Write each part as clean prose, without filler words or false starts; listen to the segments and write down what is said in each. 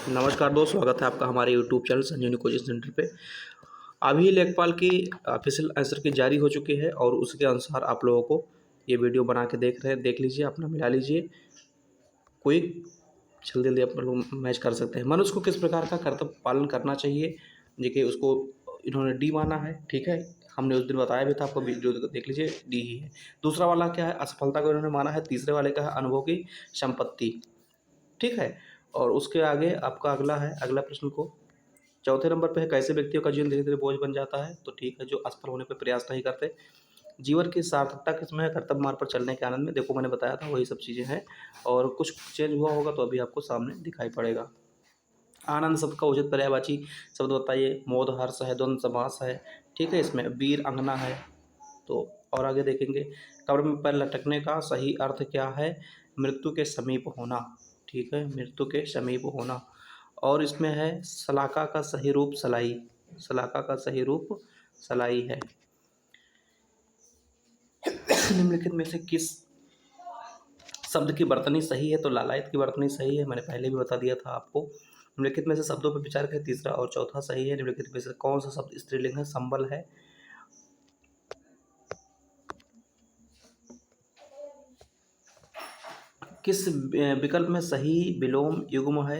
नमस्कार दोस्त, स्वागत है आपका हमारे यूट्यूब चैनल संजीवनी कोचिंग सेंटर पे। अभी लेखपाल की ऑफिशियल आंसर की जारी हो चुकी है और उसके अनुसार आप लोगों को ये वीडियो बना के देख लीजिए, अपना मिला लीजिए। कोई जल्दी जल्दी अपना लोग मैच कर सकते हैं। मनुष्य को किस प्रकार का कर्तव्य पालन करना चाहिए, देखिए उसको इन्होंने डी माना है। ठीक है, हमने उस दिन बताया भी था आपको, वीडियो देख लीजिए, डी ही है। दूसरा वाला क्या है, असफलता को इन्होंने माना है। तीसरे वाले का है अनुभव की संपत्ति। ठीक है, और उसके आगे आपका अगला प्रश्न को चौथे नंबर पे है, कैसे व्यक्तियों का जीवन धीरे धीरे बोझ बन जाता है। तो ठीक है, जो असफल होने पे प्रयास नहीं करते। जीवन की सार्थकता किसमें है, कर्तव्य मार्ग पर चलने के आनंद में। देखो मैंने बताया था वही सब चीज़ें हैं, और कुछ चेंज हुआ होगा तो अभी आपको सामने दिखाई पड़ेगा। आनंद शब्द का उचित पर्यायवाची शब्द बताइए। मोद हर्ष है, द्वंद्व समास है। ठीक है, इसमें वीर अंगना है। तो और आगे देखेंगे, कब्र में पैर लटकने का सही अर्थ क्या है, मृत्यु के समीप होना। ठीक है, मृत्यु के समीप होना। और इसमें है सलाका का सही रूप सलाई। सलाका का सही रूप सलाई है। निम्नलिखित में से किस शब्द की वर्तनी सही है, तो लालायत की वर्तनी सही है, मैंने पहले भी बता दिया था आपको। निम्नलिखित में से शब्दों पर विचार करें, तीसरा और चौथा सही है। निम्नलिखित में से कौन सा शब्द स्त्रीलिंग है, संबल है। किस विकल्प में सही विलोम युग्म है।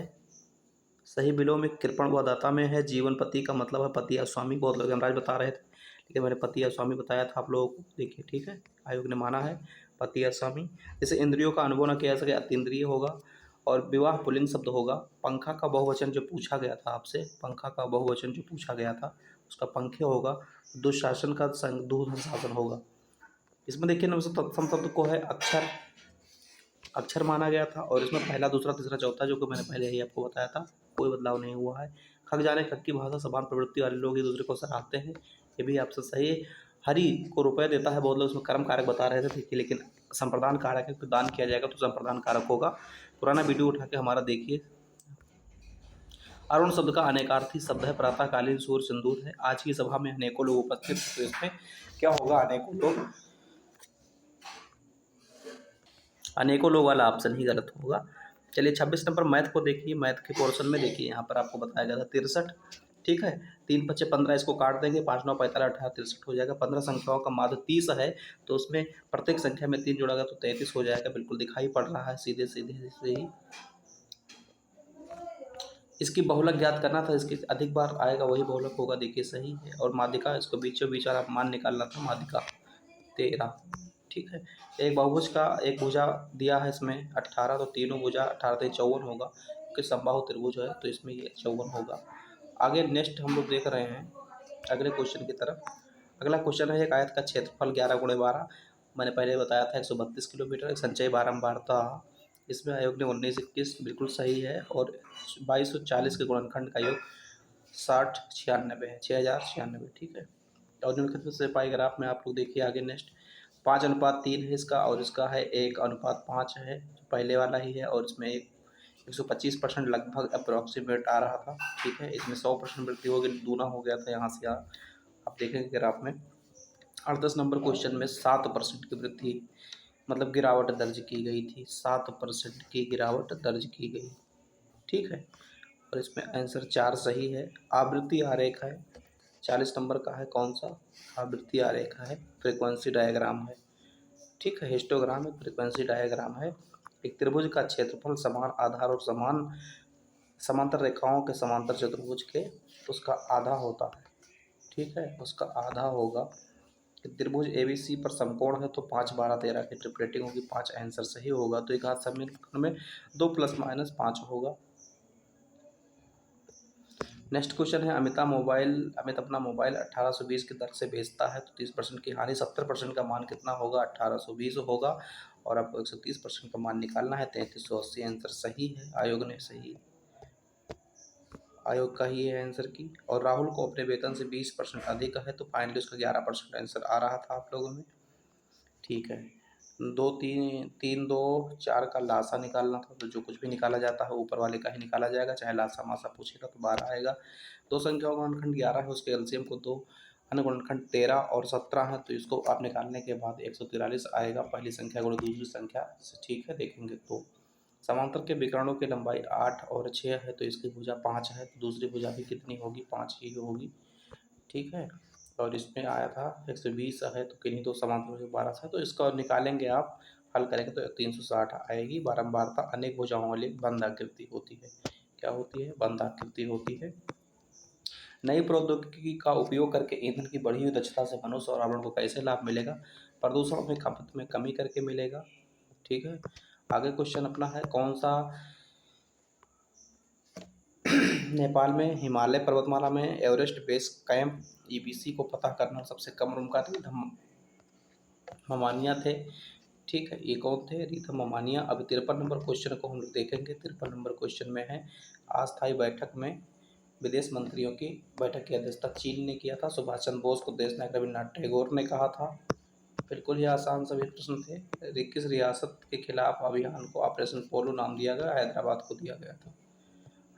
सही विलोम एक कृपण व दाता में है। जीवन पति का मतलब है पति या स्वामी, बहुत लोग यमराज बता रहे थे, लेकिन मैंने पति या स्वामी बताया था आप लोगों को। देखिए ठीक है, आयोग ने माना है पति या स्वामी। जैसे इंद्रियों का अनुभव न किया जा सके, अतीन्द्रिय होगा। और विवाह पुल्लिंग शब्द होगा। पंखा का बहुवचन जो पूछा गया था आपसे, पंखा का बहुवचन जो पूछा गया था उसका पंखे होगा। दुशासन का दुशासन होगा। इसमें देखिए ना, तत्सम शब्द को है अक्षर, अक्षर माना गया था। और इसमें पहला दूसरा तीसरा चौथा जो कि मैंने पहले ही आपको बताया था, कोई बदलाव नहीं हुआ है। खग जाने खग की भाषा, समान प्रवृत्ति वाले लोग एक दूसरे को सराहते हैं, ये भी आपसे सही है। हरि को रुपये देता है, बहुत लोग उसमें कर्म कारक बता रहे थे, देखिए लेकिन संप्रदान कारक है, तो दान किया जाएगा तो संप्रदान कारक होगा। पुराना वीडियो उठा के हमारा देखिए। अरुण शब्द का अनेकार्थी शब्द है, प्रातःकालीन सूर्य सिंदूर है। आज की सभा में अनेकों लोग उपस्थित, तो इसमें क्या होगा, अनेकों लोग। अनेकों लोग वाला ऑप्शन ही गलत होगा। चलिए 26 नंबर मैथ को देखिए। मैथ के पोर्शन में देखिए, यहाँ पर आपको बताया गया था 63। ठीक है, 3 पच्चे 15, इसको काट देंगे, 5 9 45 18 63 हो जाएगा। 15 संख्याओं का माध्य 30 है, तो उसमें प्रत्येक संख्या में 3 जोड़ागा तो 33 हो जाएगा। बिल्कुल दिखाई पड़ रहा है सीधे सीधे से ही। इसकी बहुलक ज्ञात करना था, इसकी अधिक बार आएगा वही बहुलक होगा, देखिए सही है। और माध्यिका, इसको बीचों बीच आप मान निकालना था, माध्यिका 13। ठीक है, एक बहुभुज का एक भुजा दिया है इसमें 18, तो तीनों भुजा 18 तो 54 होगा, क्योंकि समबाहु त्रिभुज है, तो इसमें ये 54 होगा। आगे नेक्स्ट हम लोग देख रहे हैं अगले क्वेश्चन की तरफ। अगला क्वेश्चन है, एक आयत का क्षेत्रफल 11 × 12, मैंने पहले बताया था 132 किलोमीटर। एक संचय बारंबारता, इसमें आयोग ने 19 21 बिल्कुल सही है। और 2240 के गुणनखंड का योग 6096 है, 6096। ठीक है, और निम्नलिखित में से पाई ग्राफ में आप लोग देखिए आगे नेक्स्ट। 5:3 है इसका, और इसका है 1:5 है, जो पहले वाला ही है। और इसमें 125% लगभग अप्रोक्सीमेट आ रहा था। ठीक है, इसमें 100% वृद्धि हो गई, दूना हो गया था यहाँ से यहाँ, आप देखेंगे ग्राफ में। 38 नंबर क्वेश्चन में 7% की वृद्धि, मतलब गिरावट दर्ज की गई थी। 7% की गिरावट दर्ज की गई। ठीक है, और इसमें आंसर 4 सही है। आवृत्ति आरेख है, 40 नंबर का है, कौन सा, आवृत्ति आरेख है, फ्रीक्वेंसी डायग्राम है। ठीक है, हिस्टोग्राम एक फ्रीक्वेंसी डायग्राम है। एक त्रिभुज का क्षेत्रफल समान आधार और समान समांतर रेखाओं के समांतर चतुर्भुज के उसका आधा होता है। ठीक है, उसका आधा होगा। त्रिभुज एबीसी पर समकोण है, तो 5 12 13 की ट्रिपलेटिंग होगी, 5 आंसर सही होगा। तो एक हाथ समीकरण में 2 ± 5 होगा। नेक्स्ट क्वेश्चन है, अमित अपना मोबाइल 1820 की दर से बेचता है, तो 30% की हानि, 70% का मान कितना होगा, 1820 होगा। और आपको 130% का मान निकालना है, 3380 आंसर सही है, आयोग ने सही, आयोग का ही है आंसर की। और राहुल को अपने वेतन से 20% अधिक है, तो फाइनली उसका 11% आंसर आ रहा था आप लोगों में। ठीक है, 2 3 3 2 4 का लासा निकालना था, तो जो कुछ भी निकाला जाता है ऊपर वाले का ही निकाला जाएगा, चाहे लासा मासा पूछेगा तो 12 आएगा। दो संख्याओं का गुणनखंड 11 है, उसके एलसीएम को 2, अन्य गुणनखंड 13 और 17 है, तो इसको आप निकालने के बाद 143 आएगा, पहली संख्या गुणा दूसरी संख्या से। ठीक है, देखेंगे तो समांतर के विकर्णों की लंबाई 8 और 6 है, तो इसकी भुजा 5 है, तो दूसरी भुजा भी कितनी होगी, 5 ही होगी। ठीक है, और इसमें आया था 120 है, तो किन्हीं दो समांतर भुजा 12 है, तो इसका निकालेंगे आप, हल करेंगे तो 360 आएगी। बारंबारता अनेक भुजाओं वाली बंद आकृति होती है। क्या होती है, बंद आकृति होती है। नई प्रौद्योगिकी का उपयोग करके ईंधन की बढ़ी हुई दक्षता से मनुष्य और आवरण को कैसे लाभ मिलेगा, प्रदूषण में खपत में कमी करके मिलेगा। ठीक है, आगे क्वेश्चन अपना है, कौन सा नेपाल में हिमालय पर्वतमाला में एवरेस्ट बेस कैंप ईबीसी को पता करना सबसे कम उम्र का रिथम ममानिया थे। ठीक है, ये कौन थे, रिथम ममानिया। अब 53 नंबर क्वेश्चन को हम लोग देखेंगे। 53 नंबर क्वेश्चन में है, अस्थायी बैठक में विदेश मंत्रियों की बैठक की अध्यक्षता चीन ने किया था। सुभाष चंद्र बोस को देश नायक रविन्द्रनाथ टैगोर ने कहा था। बिल्कुल ही आसान सभी प्रश्न थे। किस रियासत के खिलाफ अभियान को ऑपरेशन पोलो नाम दिया गया, हैदराबाद को दिया गया था।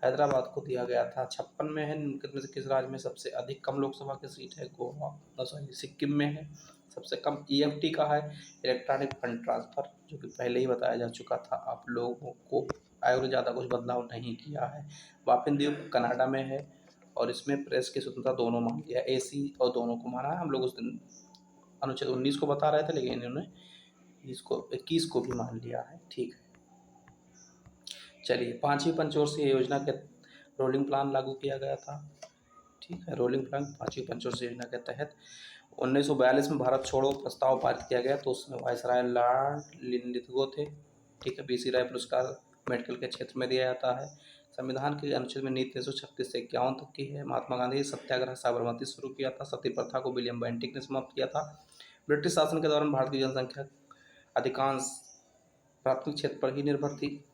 हैदराबाद को दिया गया था। 56 में है, निम्नलिखित में से किस राज्य में सबसे अधिक कम लोकसभा की सीट है, गोवा, सॉरी सिक्किम में है। सबसे कम ईएफटी का है, इलेक्ट्रॉनिक फंड ट्रांसफर, जो कि पहले ही बताया जा चुका था आप लोगों को, आयोग ने ज़्यादा कुछ बदलाव नहीं किया है। बाफिन द्वीप कनाडा में है, और इसमें प्रेस की स्वतंत्रता दोनों मान लिया, एसी और दोनों को माना है। हम लोग उस दिन अनुच्छेद 19 को बता रहे थे, लेकिन इन्होंने इसको 21 को भी मान लिया है। ठीक है, चलिए, 5वीं पंचवर्षीय योजना के रोलिंग प्लान लागू किया गया था। ठीक है, रोलिंग प्लान 5वीं पंचवर्षीय योजना के तहत 1942 में भारत छोड़ो प्रस्ताव पारित किया गया, तो उसमें वायसराय लॉर्ड लिनलिथगो थे। ठीक है, बीसी राय पुरस्कार मेडिकल के क्षेत्र में दिया जाता है। संविधान के अनुच्छेद में नीति 336 से 51 तक की है। महात्मा गांधी सत्याग्रह साबरमती शुरू किया था। सती प्रथा को विलियम बेंटिक ने समाप्त किया था। ब्रिटिश शासन के दौरान भारत की जनसंख्या अधिकांश प्राथमिक क्षेत्र पर ही निर्भर थी।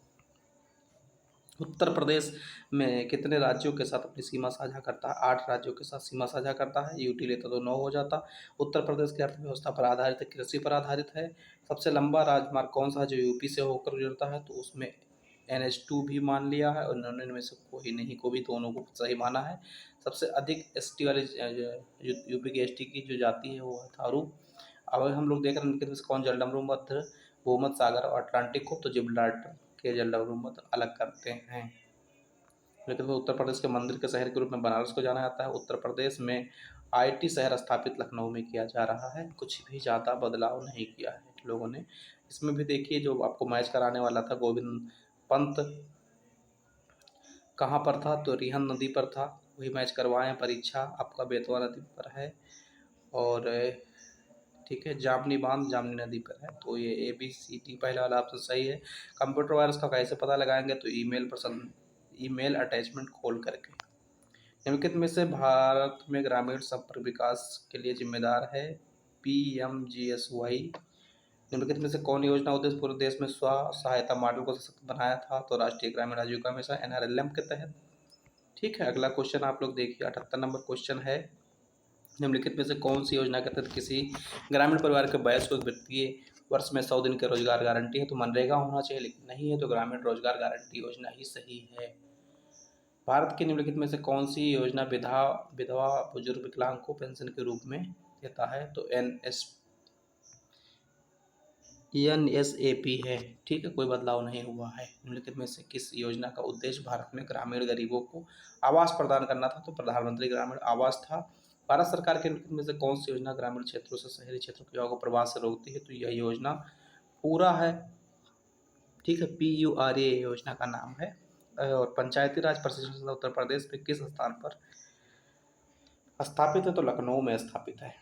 उत्तर प्रदेश में कितने राज्यों के साथ अपनी सीमा साझा करता है, 8 राज्यों के साथ सीमा साझा करता है। यूटी लेता तो 9 हो जाता। उत्तर प्रदेश की अर्थव्यवस्था पर आधारित है, कृषि पर आधारित है। सबसे लंबा राजमार्ग कौन सा है जो यूपी से होकर गुजरता है, तो उसमें NH2 भी मान लिया है, और उन्होंने इनमें से कोई नहीं को भी, दोनों को सही माना है। सबसे अधिक एसटी वाली यूपी की एसटी की जो जाति है वो है थारू। अब हम लोग देख रहे हैं इनके कौन जलडमरू मध्य भूमध्य सागर और अटलांटिक को, तो जिब्राल्टर के जलडमरू मध्य अलग करते हैं। लेकिन उत्तर प्रदेश के मंदिर के शहर के रूप में बनारस को जाना जाता है। उत्तर प्रदेश में आईटी शहर स्थापित लखनऊ में किया जा रहा है। कुछ भी ज़्यादा बदलाव नहीं किया है लोगों ने। इसमें भी देखिए, जो आपको मैच कराने वाला था गोविंद पंत, कहाँ पर था, तो रिहन नदी पर था, वही मैच करवाएं। परीक्षा आपका बेतवा नदी पर है, और ठीक है, जामनी बांध जामनी नदी पर है, तो ये ABCD पहला वाला ऑप्शन सही है। कंप्यूटर वायरस का कैसे पता लगाएंगे, तो ईमेल अटैचमेंट खोल करके। निम्नलिखित में से भारत में ग्रामीण संपर्क विकास के लिए जिम्मेदार है, PMGSY। निम्नलिखित में से कौन योजना उद्देश्य पूरे देश में स्व सहायता मॉडल को सशक्त बनाया था, तो राष्ट्रीय ग्रामीण आजीविका मिशन NRLM के तहत। ठीक है, अगला क्वेश्चन आप लोग देखिए, 78 नंबर क्वेश्चन है, निम्नलिखित में से कौन सी योजना के तहत किसी ग्रामीण परिवार के वयस्क को वित्तीय वर्ष में 100 दिन के रोजगार गारंटी है, तो मनरेगा होना चाहिए, लेकिन नहीं है, तो ग्रामीण रोजगार गारंटी योजना ही सही है। भारत की निम्नलिखित में से कौन सी योजना विधवा बुजुर्ग विकलांग को पेंशन के रूप में देता है, तो NSAP है। ठीक है, कोई बदलाव नहीं हुआ है। निम्नलिखित में से किस योजना का उद्देश्य भारत में ग्रामीण गरीबों को आवास प्रदान करना था, तो प्रधानमंत्री ग्रामीण आवास था। भारत सरकार के निम्नलिखित में से कौन सी योजना ग्रामीण क्षेत्रों से शहरी क्षेत्रों के युवाओं को प्रवास से रोकती है, तो यह योजना पूरा है। ठीक है, PURA योजना का नाम है। और पंचायती राज प्रशिक्षण संस्था उत्तर प्रदेश में किस स्थान पर स्थापित है, तो लखनऊ में स्थापित है।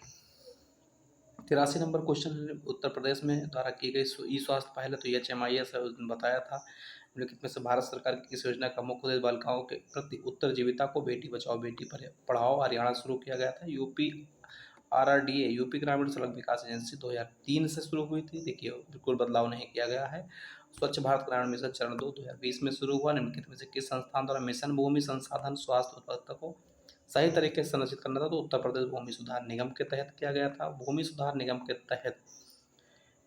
83 नंबर क्वेश्चन, उत्तर प्रदेश में द्वारा की गई ई स्वास्थ्य पहल, तो HMIS है, उस दिन बताया था। निम्नलिखित में से भारत सरकार की किस योजना का मुख्य उद्देश्य बालिकाओं के प्रति उत्तरजीविता को बेटी बचाओ बेटी पढ़ाओ हरियाणा शुरू किया गया था। UPRRDA यूपी ग्रामीण सड़क विकास एजेंसी 2003 से शुरू हुई थी। देखिए, बिल्कुल बदलाव नहीं किया गया है। स्वच्छ भारत ग्रामीण मिशन चरण 2 2020 में शुरू हुआ। निम्नलिखित में से किस संस्थान द्वारा मिशन भूमि संसाधन स्वास्थ्य उत्पादकता को सही तरीके से संरक्षित करना था, तो उत्तर प्रदेश भूमि सुधार निगम के तहत किया गया था। भूमि सुधार निगम के तहत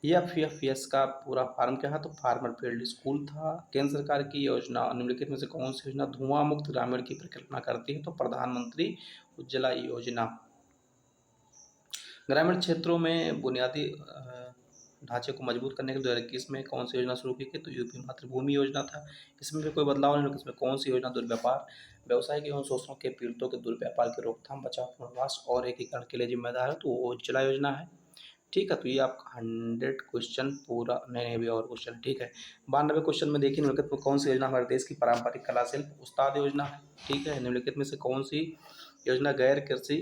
FFS का पूरा फॉर्म क्या है, तो फार्मर फील्ड स्कूल था। केंद्र सरकार की योजना निम्नलिखित में से कौन सी योजना धुआं मुक्त ग्रामीण की परिकल्पना करती है, तो प्रधानमंत्री उज्ज्वला योजना। ग्रामीण क्षेत्रों में बुनियादी ढांचे को मजबूत करने के लिए 2021 में कौन सी योजना शुरू की गई, तो यूपी मातृभूमि योजना था। इसमें भी कोई बदलाव नहीं, लेकिन इसमें कौन सी योजना दुर्व्यापार, व्यवसायिक एवं शोषण के पीड़ितों के दुर्व्यापार की रोकथाम, बचाव, पुनर्वास और एकीकरण के लिए जिम्मेदार है, तो वो उज्ज्वला योजना है। ठीक है, तो ये आपका 100 क्वेश्चन पूरा, नहीं अभी और क्वेश्चन, ठीक है। 92 क्वेश्चन में देखिए, निम्नलिखित में कौन सी योजना हमारे देश की पारंपरिक कला शिल्प उस्ताद योजना है। ठीक है, निम्नलिखित में से कौन सी योजना गैर कृषि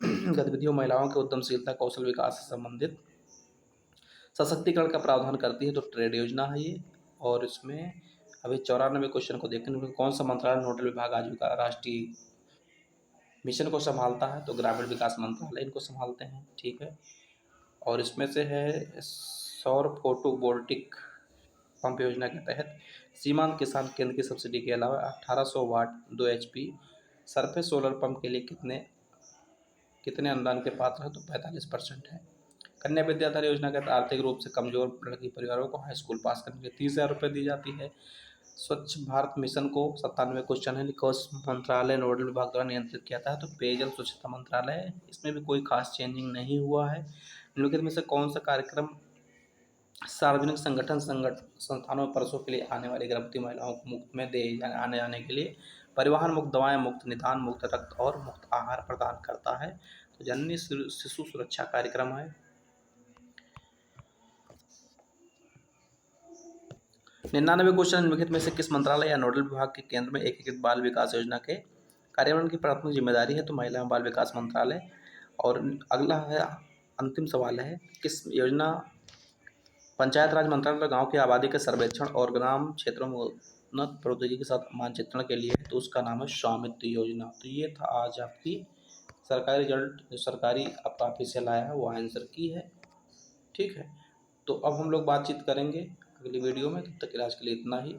गतिविधियों, महिलाओं के उद्यमशीलता, कौशल विकास से संबंधित सशक्तिकरण का प्रावधान करती है, तो ट्रेड योजना है ये। और इसमें अभी 94 क्वेश्चन को देखने में कौन सा मंत्रालय नोडल विभाग आजीविका राष्ट्रीय मिशन को संभालता है, तो ग्रामीण विकास मंत्रालय इनको संभालते हैं। ठीक है, और इसमें से है सौर फोटोवोल्टिक पंप योजना के तहत सीमांत किसान केंद्र की सब्सिडी के अलावा 1800 वाट 2 HP सरफेस सोलर पंप के लिए कितने अनुदान के पात्र हैं, तो 45% है। कन्या विद्याधर योजना के तहत आर्थिक रूप से कमजोर लड़की परिवारों को हाई स्कूल पास करने के लिए 30,000 रुपये दी जाती है। स्वच्छ भारत मिशन को 97 क्वेश्चन है, कौन मंत्रालय नोडल विभाग द्वारा नियंत्रित किया था, तो पेयजल स्वच्छता मंत्रालय है। इसमें भी कोई खास चेंजिंग नहीं हुआ है। निम्नलिखित में से कौन सा कार्यक्रम सार्वजनिक संस्थानों में परसों के लिए आने वाली गर्भवती महिलाओं को मुफ्त में आने जाने के लिए परिवहन मुक्त दवाएं, मुक्त निदान, मुक्त रक्त और मुक्त आहार प्रदान करता है, तो जननी शिशु सुरक्षा कार्यक्रम है। 99 क्वेश्चन, निम्नलिखित में से किस मंत्रालय या नोडल विभाग के केंद्र में एकीकृत बाल विकास योजना के कार्यान्वयन की प्राथमिक जिम्मेदारी है, तो महिला एवं बाल विकास मंत्रालय। और अगला है, अंतिम सवाल है, किस योजना पंचायत राज मंत्रालय गांव की आबादी के सर्वेक्षण और ग्राम क्षेत्रों में उन्नत प्रौद्योगिकी के साथ मानचित्रण के लिए है, तो उसका नाम है स्वामित्व योजना। तो ये था आज आपकी सरकारी रिजल्ट, जो सरकारी आपका ऑफिशियल आया है वो आंसर की है। ठीक है, तो अब हम लोग बातचीत करेंगे अगली वीडियो में, तब तक के लिए आज के लिए इतना ही।